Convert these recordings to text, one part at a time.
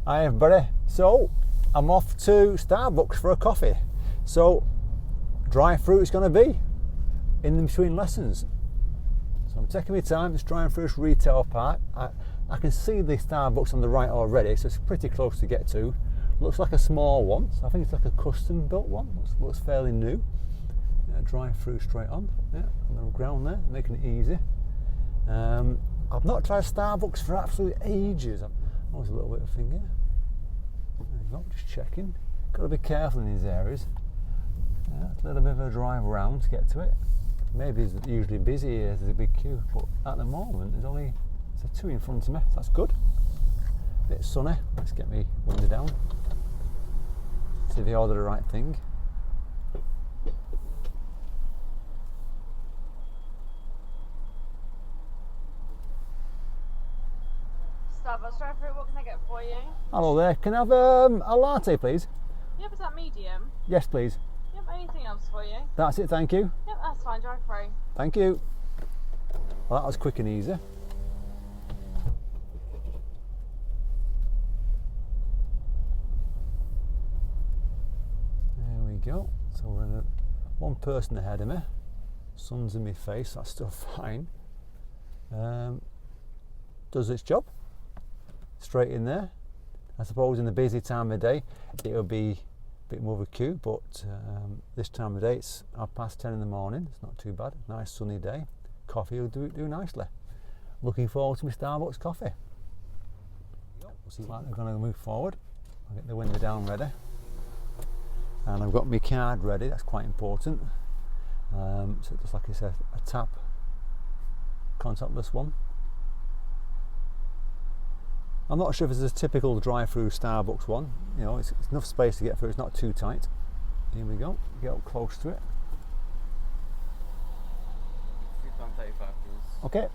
Hi everybody. So I'm off to Starbucks for a coffee. So drive-through it's going to be in between lessons. So I'm taking my time, just driving through this retail park. I can see the Starbucks on the right already, so it's pretty close to get to. Looks like a small one, so I think it's like a custom built one. Looks fairly new. Drive through straight on, on the ground there, making it easy. I've not tried Starbucks for absolutely ages. Oh, there's a little bit of thing here. There you go, just checking. Got to be careful in these areas. It's a little bit of a drive around to get to it. Maybe it's usually busy here, there's a big queue, but at the moment there's only a two in front of me, so that's good. A bit sunny, let's get me window down. See if they order the right thing. Starbucks Drive Thru, what can I get for you? Hello there, can I have a latte please? Yep, is that medium? Yes please. Yep, anything else for you? That's it, thank you. Yep, that's fine, drive through. Thank you. Well, that was quick and easy. There we go. So we're in one person ahead of me. Sun's in my face, that's still fine. Does its job. Straight in there. I suppose in the busy time of day it'll be a bit more of a queue, but this time of day it's 10:30 in the morning. It's not too bad. Nice sunny day. Coffee will do nicely. Looking forward to my Starbucks coffee. Looks like they're going to move forward. I'll get the window down ready, and I've got my card ready. That's quite important. So just like I said, a tap, contactless one. I'm not sure if it's a typical drive-through Starbucks one. You know, it's enough space to get through. It's not too tight. Here we go. Get up close to it. £3.35 please. Okay.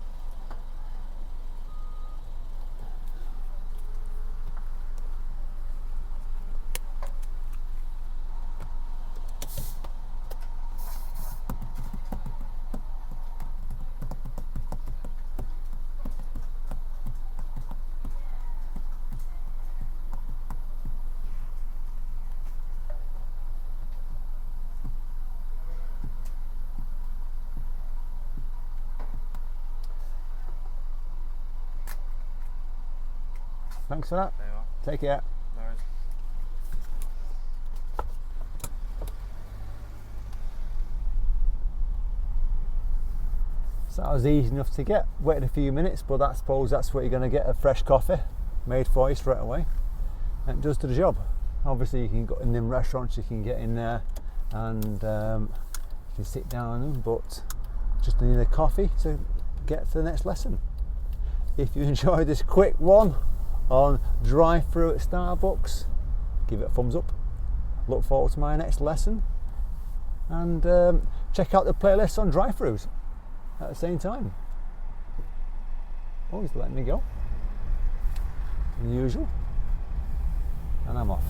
Thanks for that. There you are. Take care. No worries. So that was easy enough to get. Waited a few minutes, but I suppose that's what you're going to get, a fresh coffee made for you straight away. And it does the job. Obviously you can go in them restaurants, you can get in there and you can sit down on them, but just need a coffee to get to the next lesson. If you enjoyed this quick one on drive-through at Starbucks, give it a thumbs up. Look forward to my next lesson, and check out the playlist on drive-throughs at the same time. Oh, he's letting me go, unusual, and I'm off.